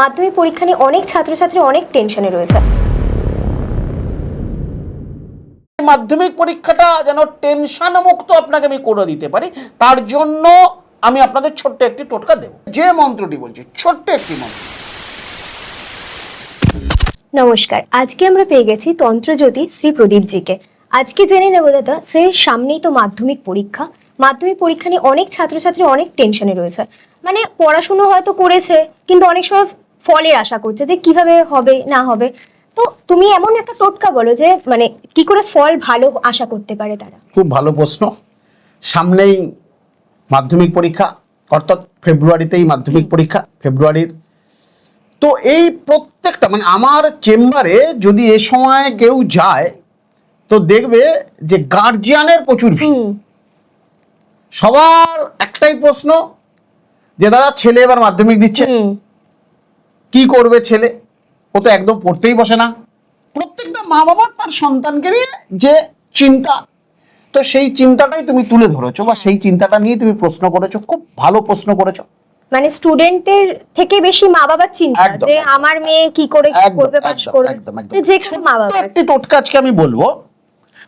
মাধ্যমিক পরীক্ষা নিয়ে অনেক ছাত্রছাত্রী অনেক টেনশনে রয়েছে। মাধ্যমিক পরীক্ষাটা যেন টেনশন মুক্ত আপনাকে আমি করে দিতে পারি, তার জন্য আমি আপনাদের ছোট্ট একটি টোটকা দেব। যে মন্ত্রটি বলছি, ছোট্ট একটি মন্ত্র। নমস্কার, আজকে আমরা পেয়ে গেছি তন্ত্রজ্যোতি শ্রী প্রদীপজিকে। আজকে জেনে নেব দাদা যে সামনেই তো মাধ্যমিক পরীক্ষা। মাধ্যমিক পরীক্ষা নিয়ে অনেক ছাত্রছাত্রী অনেক টেনশনে রয়েছে। মানে পড়াশুনো হয়তো করেছে, কিন্তু অনেক সময় ফলের আশা করছে যে কিভাবে হবে না হবে। তো তুমি এমন একটা টোটকা বলো যে মানে কি করে ফল ভালো আশা করতে পারে তারা। খুব ভালো প্রশ্ন। সামনেই মাধ্যমিক পরীক্ষা, অর্থাৎ ফেব্রুয়ারিতেই মাধ্যমিক পরীক্ষা, ফেব্রুয়ারির। তো এই প্রত্যেকটা মানে আমার চেম্বারে যদি এ সময় কেউ যায় তো দেখবে যে গার্জিয়ানের প্রচুর ভিড়। সবার একটাই প্রশ্ন যে দাদা ছেলে এবার মাধ্যমিক দিচ্ছে, কি করবে ছেলে? ও তো একদম পড়তেই বসে না। প্রত্যেকটা মা বাবার তার সন্তানকে নিয়ে যে চিন্তা, তো সেই চিন্তাটাই তুমি তুলে ধরেছো বা সেই চিন্তাটা নিয়ে তুমি প্রশ্ন করেছো। খুব ভালো প্রশ্ন করেছো। মানে স্টুডেন্টদের থেকে বেশি মা বাবার চিন্তা একদম, যে একদম। আমার মেয়ে কি করে করবে, পাস করবে। যেখানে মা বাবা একটি টোটকা আজকে আমি বলবো।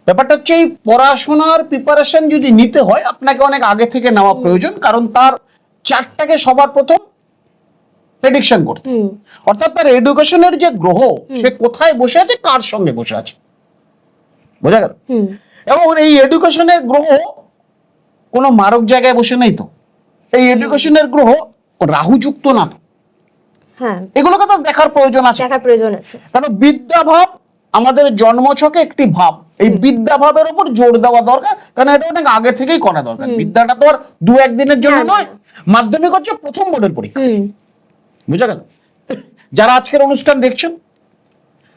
ব্যাপারটা হচ্ছে এই পড়াশোনার প্রিপারেশন যদি নিতে হয় আপনাকে অনেক আগে থেকে নেওয়া প্রয়োজন, কারণ তার চারটাকে সবার প্রথম প্রেডিকশন করতে, অর্থাৎ তার এডুকেশনের যে গ্রহ সে কোথায় বসে আছে, কার সঙ্গে বসে আছে, বোঝা গেল? এবং এই এডুকেশনের গ্রহ কোনো মারক জায়গায় বসে নেই তো। এই এডুকেশনের গ্রহ রাহু যুক্ত না তো। হ্যাঁ, এগুলোকে তো দেখার প্রয়োজন আছে। কারণ বিদ্যাভাব আমাদের জন্মছকে একটি ভাব, এই বিদ্যাভাবের উপর জোর দেওয়া দরকার, কারণ এটা অনেক আগে থেকেই করা দরকার। বিদ্যাটা তো আর দু একদিনের জন্য নয়। মাধ্যমিক হচ্ছে প্রথম বোর্ডের পরীক্ষা, বুঝা গেল? যারা আজকের অনুষ্ঠান দেখছেন,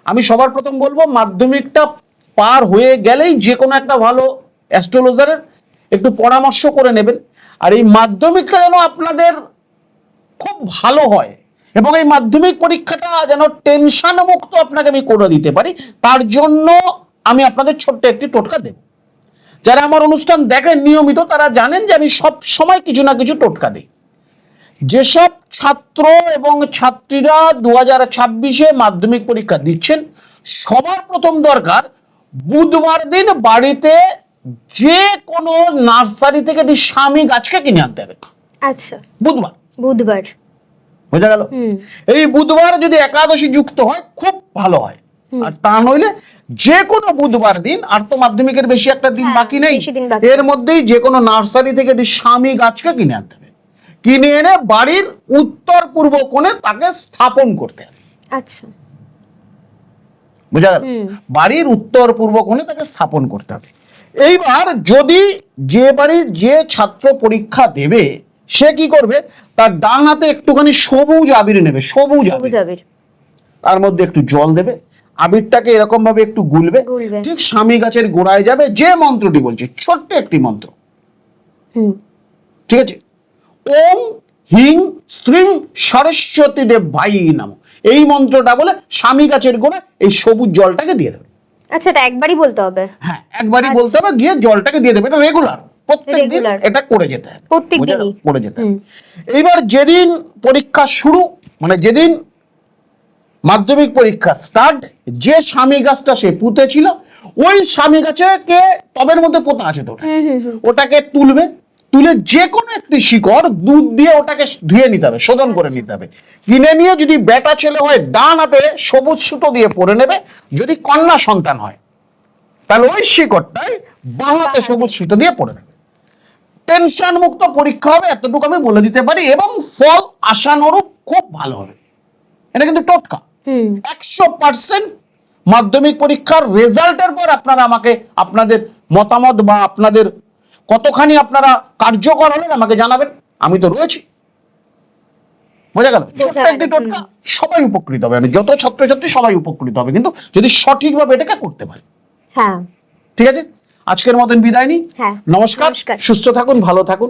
আমি সবার প্রথম বলবো মাধ্যমিকটা পার হয়ে গেলেই যে কোনো একটা ভালো অ্যাস্ট্রোলজারের একটু পরামর্শ করে নেবেন। আর এই মাধ্যমিকটা যেন আপনাদের খুব ভালো হয় এবং এই মাধ্যমিক পরীক্ষাটা যেন টেনশন মুক্ত আপনাকে আমি করে দিতে পারি, তার জন্য আমি আপনাদের ছোট্ট একটি টোটকা দেব। যারা আমার অনুষ্ঠান দেখেন নিয়মিত তারা জানেন যে আমি সব সময় কিছু না কিছু টোটকা দিই। যেসব ছাত্র এবং ছাত্রীরা 2026-এ মাধ্যমিক পরীক্ষা দিচ্ছেন, সবার প্রথম দরকার বুধবার দিন বাড়িতে যে কোনো নার্সারি থেকে একটি স্বামী গাছকে কিনে আনতে হবে। আচ্ছা, বুধবার বোঝা গেল? এই বুধবার যদি একাদশী যুক্ত হয় খুব ভালো হয়, আর তা নইলে যে কোনো বুধবার দিন, আর তো মাধ্যমিকের বেশি একটা দিন বাকি নেই, এর মধ্যেই যে কোনো নার্সারি থেকে একটি স্বামী গাছকে কিনে আনতে হবে। কিনে এনে বাড়ির উত্তর পূর্ব কোণে তাকে স্থাপন করতে হবে। আচ্ছা, বুঝা গেল? বাড়ির উত্তর পূর্ব কোণে তাকে স্থাপন করতে হবে। এইবার যদি যে বাড়ির যে ছাত্র পরীক্ষা দেবে সে কি করবে, তার ডান হাতে একটুখানি সবুজ আবির নেবে, সবুজ আবির, তার মধ্যে একটু জল দেবে, আবিরটাকে এরকম ভাবে একটু গুলবে, ঠিক স্বামী গাছের গোড়ায় যাবে, যে মন্ত্রটি বলছি ছোট্ট একটি মন্ত্র, ঠিক আছে? ওম হিং স্ত্রিং সরস্বতী দেব ভাই নাম, এই মন্ত্রটা বলে স্বামী গাছের গোড়ায় এই সবুজ জলটাকে দিয়ে দেবে। আচ্ছা, এটা একবারই বলতে হবে? হ্যাঁ, একবারই বলতে হবে, গিয়ে জলটাকে দিয়ে দেবে। এটা রেগুলার, প্রত্যেকদিন এটা করে যেতে হবে, প্রত্যেকদিনই করে যেতে হবে। এইবার যেদিন পরীক্ষা শুরু, মানে যেদিন মাধ্যমিক পরীক্ষা স্টার্ট, যে স্বামী গাছটা সে পুঁতেছিল ওই স্বামী গাছকে টবের মধ্যে পোতা আছে তো, ওটাকে তুলবে, তুলে যে কোনো একটি শিকড় দুধ দিয়ে ওটাকে ধুয়ে নিতে হবে, শোধন করে নিতে হবে। কিনে নিয়ে যদি বেটা ছেলে হয় ডান হাতে সবুজ সুতো দিয়ে পরে নেবে, যদি কন্যা সন্তান হয় তাহলে ওই শিকড়টাই বাঁ হাতে সবুজ সুতো দিয়ে পরে নেবে। টেনশন মুক্ত পরীক্ষা হবে, এতটুকু আমি বলে দিতে পারি, এবং ফল আশানুরূপ খুব ভালো হবে। এটা কিন্তু টোটকা। 100% মাধ্যমিক পরীক্ষার রেজাল্টের পর আপনারা আমাকে আপনাদের মতামত বা আপনাদের কতখানি আপনারা কার্যকর হলেন আমাকে জানাবেন, আমি তো রয়েছি। বোঝা গেল? টোটকা, সবাই উপকৃত হবে, মানে যত ছাত্রছাত্রী সবাই উপকৃত হবে, কিন্তু যদি সঠিকভাবে এটাকে করতে পারে। হ্যাঁ, ঠিক আছে, আজকের মতন বিদায় নিই। নমস্কার, সুস্থ থাকুন, ভালো থাকুন।